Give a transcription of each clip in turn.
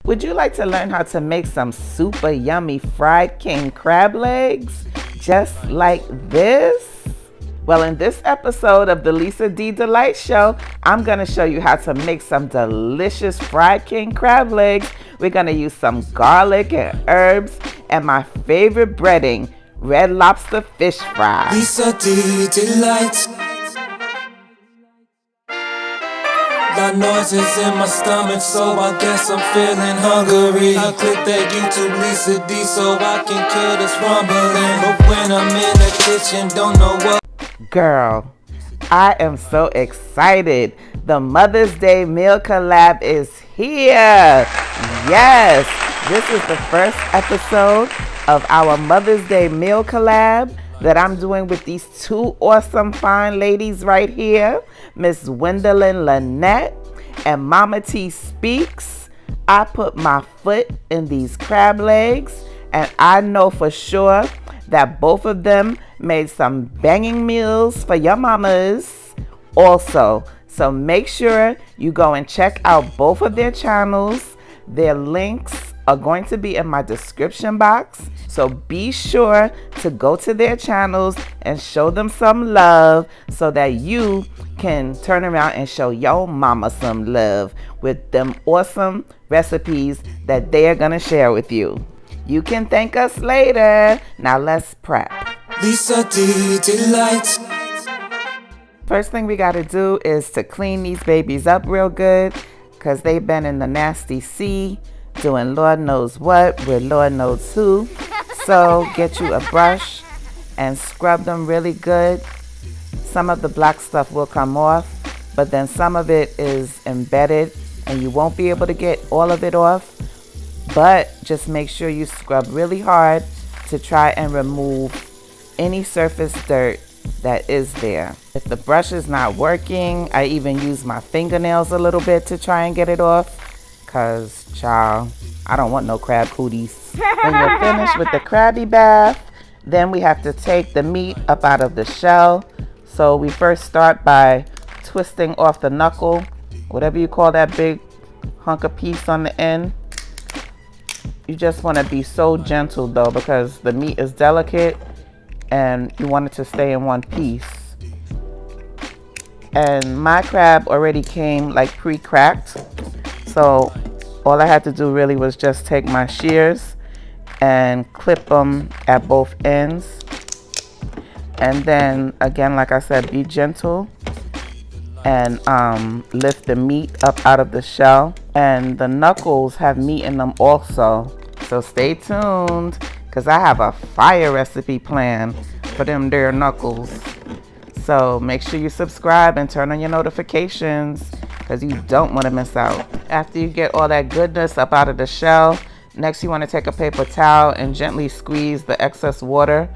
Would you like to learn how to make some super yummy fried king crab legs just like this? Well, in this episode of the Lisa D Delight Show, I'm gonna show you how to make some delicious fried king crab legs. We're gonna use some garlic and herbs and my favorite breading, Red Lobster fish fry. Lisa D Delight. Got noises in my stomach, so I guess I'm feeling hungry. I click that YouTube Lisa D so I can kill this rumbling. But when I'm in the kitchen, don't know what. Girl, I am so excited. The Mother's Day meal collab is here. Yes, this is the first episode of our Mother's Day meal collab that I'm doing with these two awesome fine ladies right here, Miss Gwendolyn Lynette and Mama T Speaks. I put my foot in these crab legs, and I know for sure that both of them made some banging meals for your mamas also. So make sure you go and check out both of their channels. Their links are going to be in my description box. So be sure to go to their channels and show them some love so that you can turn around and show your mama some love with them awesome recipes that they are going to share with you. You can thank us later. Now let's prep. Lisa D Delight. First thing we got to do is to clean these babies up real good because they've been in the nasty sea doing Lord knows what with Lord knows who. So get you a brush and scrub them really good. Some of the black stuff will come off, but then some of it is embedded and you won't be able to get all of it off. But just make sure you scrub really hard to try and remove any surface dirt that is there. If the brush is not working, I even use my fingernails a little bit to try and get it off. Cause child, I don't want no crab cooties. When you're finished with the Krabby bath, then we have to take the meat up out of the shell. So we first start by twisting off the knuckle, whatever you call that big hunk of piece on the end. You just want to be so gentle though, because the meat is delicate and you want it to stay in one piece. And my crab already came like pre-cracked. So all I had to do really was just take my shears and clip them at both ends. And then again, like I said, be gentle and lift the meat up out of the shell. And the knuckles have meat in them also. So stay tuned because I have a fire recipe plan for them there knuckles. So make sure you subscribe and turn on your notifications because you don't want to miss out. After you get all that goodness up out of the shell, next you want to take a paper towel and gently squeeze the excess water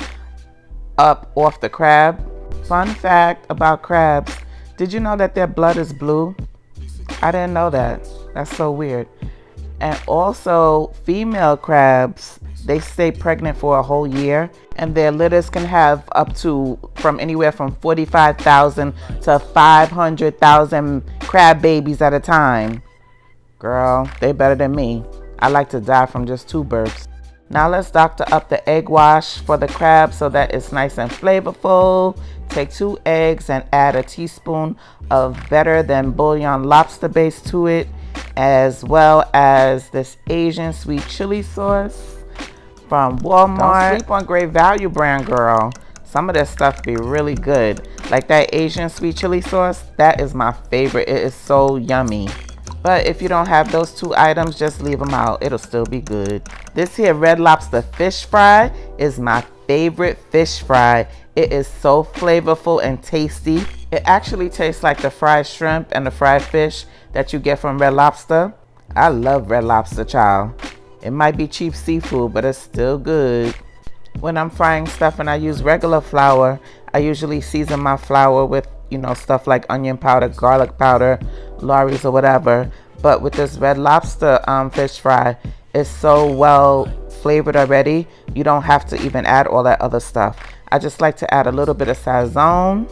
up off the crab. Fun fact about crabs, did you know that their blood is blue? I didn't know that. That's so weird. And also female crabs, they stay pregnant for a whole year and their litters can have up to from anywhere from 45,000 to 500,000 crab babies at a time. Girl, they better than me. I like to die from just 2 births. Now let's doctor up the egg wash for the crab so that it's nice and flavorful. Take 2 eggs and add a teaspoon of better than bouillon lobster base to it, as well as this Asian sweet chili sauce from Walmart. Don't sleep on Great Value brand, girl. Some of this stuff be really good. Like that Asian sweet chili sauce, that is my favorite. It is so yummy. But if you don't have those 2 items, just leave them out. It'll still be good. This here Red Lobster fish fry is my favorite fish fry. It is so flavorful and tasty. It actually tastes like the fried shrimp and the fried fish that you get from Red Lobster. I love Red Lobster, child. It might be cheap seafood, but it's still good. When I'm frying stuff and I use regular flour, I usually season my flour with, stuff like onion powder, garlic powder, Lawry's or whatever. But with this Red Lobster fish fry, it's so well flavored already. You don't have to even add all that other stuff. I just like to add a little bit of Sazon,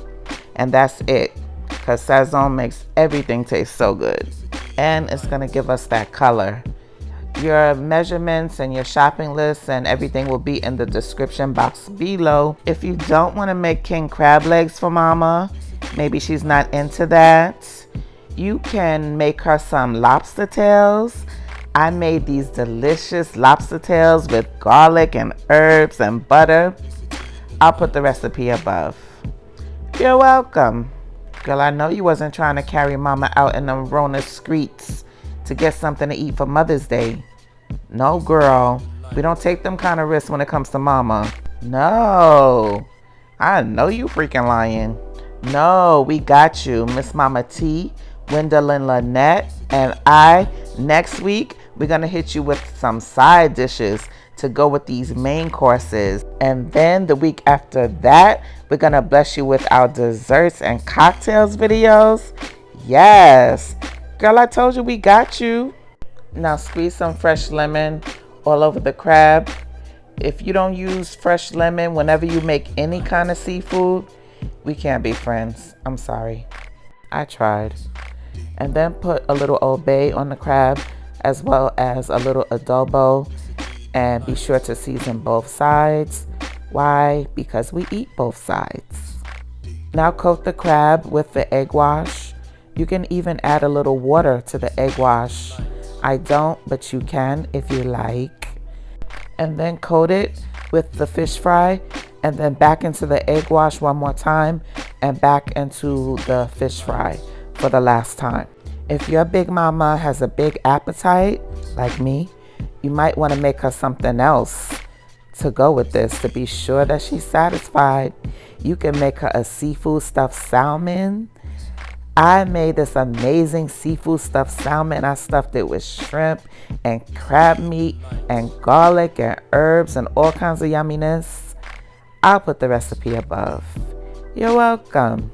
and that's it. Because Sazon makes everything taste so good. And it's going to give us that color. Your measurements and your shopping lists and everything will be in the description box below. If you don't want to make king crab legs for mama, maybe she's not into that, you can make her some lobster tails. I made these delicious lobster tails with garlic and herbs and butter. I'll put the recipe above. You're welcome. Girl, I know you wasn't trying to carry mama out in the Rona streets to get something to eat for Mother's Day. No, girl. We don't take them kind of risks when it comes to mama. No. I know you freaking lying. No, we got you. Miss Mama T, Wendell and Lynette, and I. Next week, we're going to hit you with some side dishes to go with these main courses. And then the week after that, we're going to bless you with our desserts and cocktails videos. Yes. Girl, I told you we got you. Now squeeze some fresh lemon all over the crab. If you don't use fresh lemon whenever you make any kind of seafood, we can't be friends. I'm sorry. I tried. And then put a little Old Bay on the crab as well as a little adobo, and be sure to season both sides. Why? Because we eat both sides. Now coat the crab with the egg wash. You can even add a little water to the egg wash. I don't, but you can if you like. And then coat it with the fish fry, and then back into the egg wash one more time, and back into the fish fry for the last time. If your big mama has a big appetite, like me, you might want to make her something else to go with this to be sure that she's satisfied. You can make her a seafood stuffed salmon. I made this amazing seafood stuffed salmon. I stuffed it with shrimp and crab meat and garlic and herbs and all kinds of yumminess. I'll put the recipe above. You're welcome.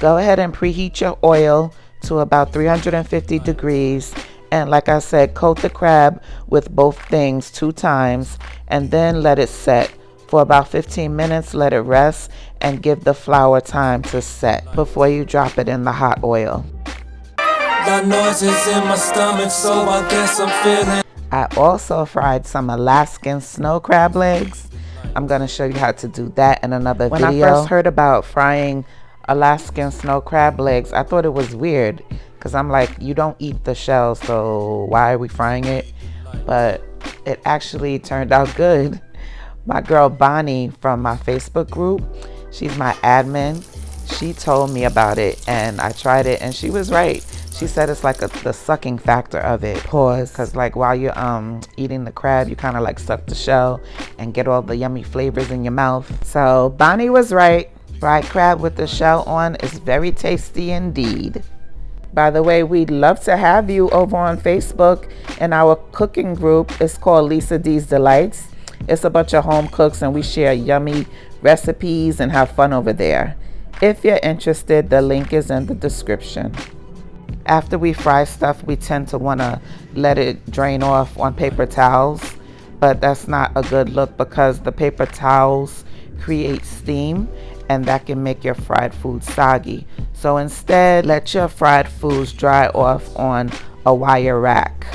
Go ahead and preheat your oil to about 350 degrees. And like I said, coat the crab with both things 2 times and then let it set. For about 15 minutes, let it rest and give the flour time to set before you drop it in the hot oil. Got noises in my stomach, so I guess I'm feeling. I also fried some Alaskan snow crab legs. I'm going to show you how to do that in another video. When I first heard about frying Alaskan snow crab legs, I thought it was weird because I'm like, you don't eat the shell, so why are we frying it? But it actually turned out good. My girl Bonnie from my Facebook group, she's my admin. She told me about it and I tried it and she was right. She said it's like the sucking factor of it. Pause. Because like while you're eating the crab, you kind of like suck the shell and get all the yummy flavors in your mouth. So Bonnie was right. Fried crab with the shell on is very tasty indeed. By the way, we'd love to have you over on Facebook in our cooking group. It's called Lisa D's Delights. It's a bunch of home cooks and we share yummy recipes and have fun over there. If you're interested, the link is in the description. After we fry stuff, we tend to want to let it drain off on paper towels, but that's not a good look because the paper towels create steam and that can make your fried food soggy. So instead, let your fried foods dry off on a wire rack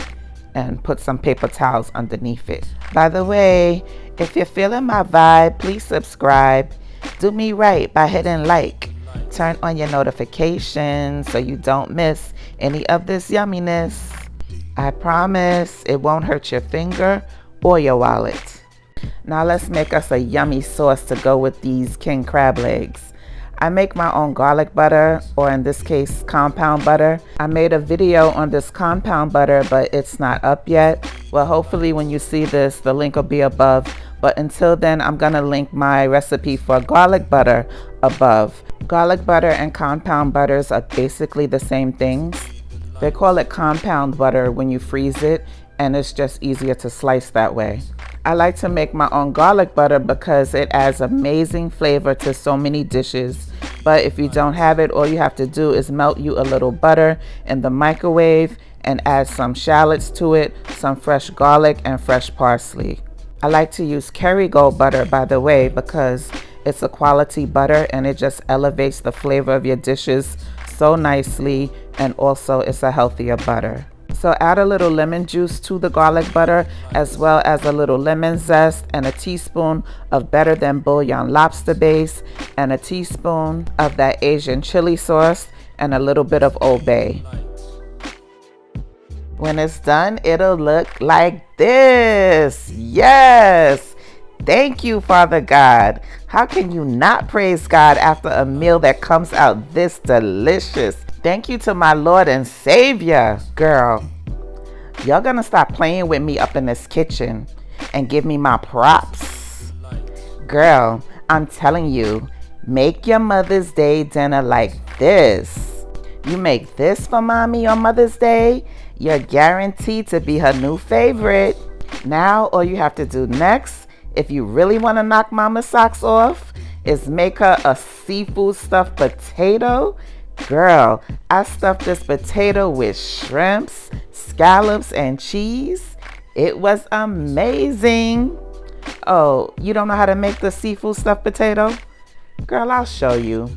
and put some paper towels underneath it. By the way, if you're feeling my vibe, please subscribe. Do me right by hitting like. Turn on your notifications so you don't miss any of this yumminess. I promise it won't hurt your finger or your wallet. Now let's make us a yummy sauce to go with these king crab legs. I make my own garlic butter, or in this case, compound butter. I made a video on this compound butter, but it's not up yet. Well, hopefully when you see this, the link will be above. But until then, I'm gonna link my recipe for garlic butter above. Garlic butter and compound butters are basically the same things. They call it compound butter when you freeze it, and it's just easier to slice that way. I like to make my own garlic butter because it adds amazing flavor to so many dishes. But if you don't have it, all you have to do is melt you a little butter in the microwave and add some shallots to it, some fresh garlic and fresh parsley. I like to use Kerrygold butter, by the way, because it's a quality butter and it just elevates the flavor of your dishes so nicely, and also it's a healthier butter. So add a little lemon juice to the garlic butter, as well as a little lemon zest and a teaspoon of Better Than Bouillon lobster base and a teaspoon of that Asian chili sauce and a little bit of Old Bay. When it's done, it'll look like this. Yes! Thank you, Father God. How can you not praise God after a meal that comes out this delicious? Thank you to my Lord and Savior. Girl, y'all gonna stop playing with me up in this kitchen and give me my props. Girl, I'm telling you, make your Mother's Day dinner like this. You make this for mommy on Mother's Day, you're guaranteed to be her new favorite. Now, all you have to do next, if you really want to knock mama's socks off, is make her a seafood stuffed potato. Girl, I stuffed this potato with shrimps, scallops, and cheese. It was amazing. Oh, you don't know how to make the seafood stuffed potato? Girl, I'll show you.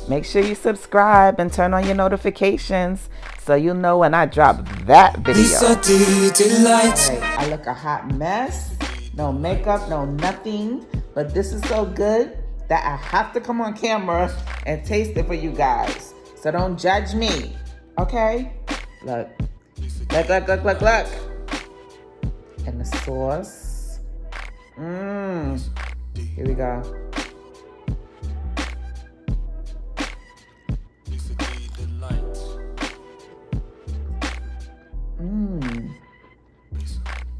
Make sure you subscribe and turn on your notifications so you know when I drop that video. Hey, I look a hot mess. No makeup, no nothing. But this is so good that I have to come on camera and taste it for you guys. So don't judge me, okay? Look. Look. And the sauce. Here we go.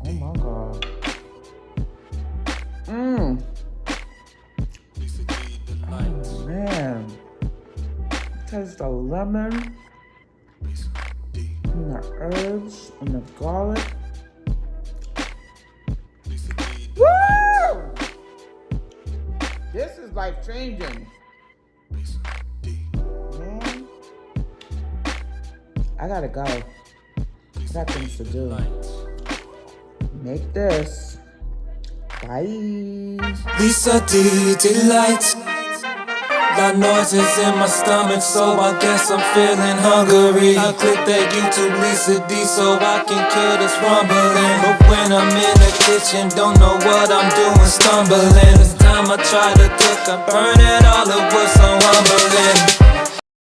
Oh my God. Oh man. Taste the lemon and the herbs and the garlic. Woo! This is life changing. Man, I gotta go. I got things to do. Make this. Bye. Lisa D delight. Got noises in my stomach, so I guess I'm feeling hungry. I click that YouTube Lisa D so I can kill this rumbling. But when I'm in the kitchen, don't know what I'm doing, stumbling. This time I try to cook, I burn it all, it was so humbling.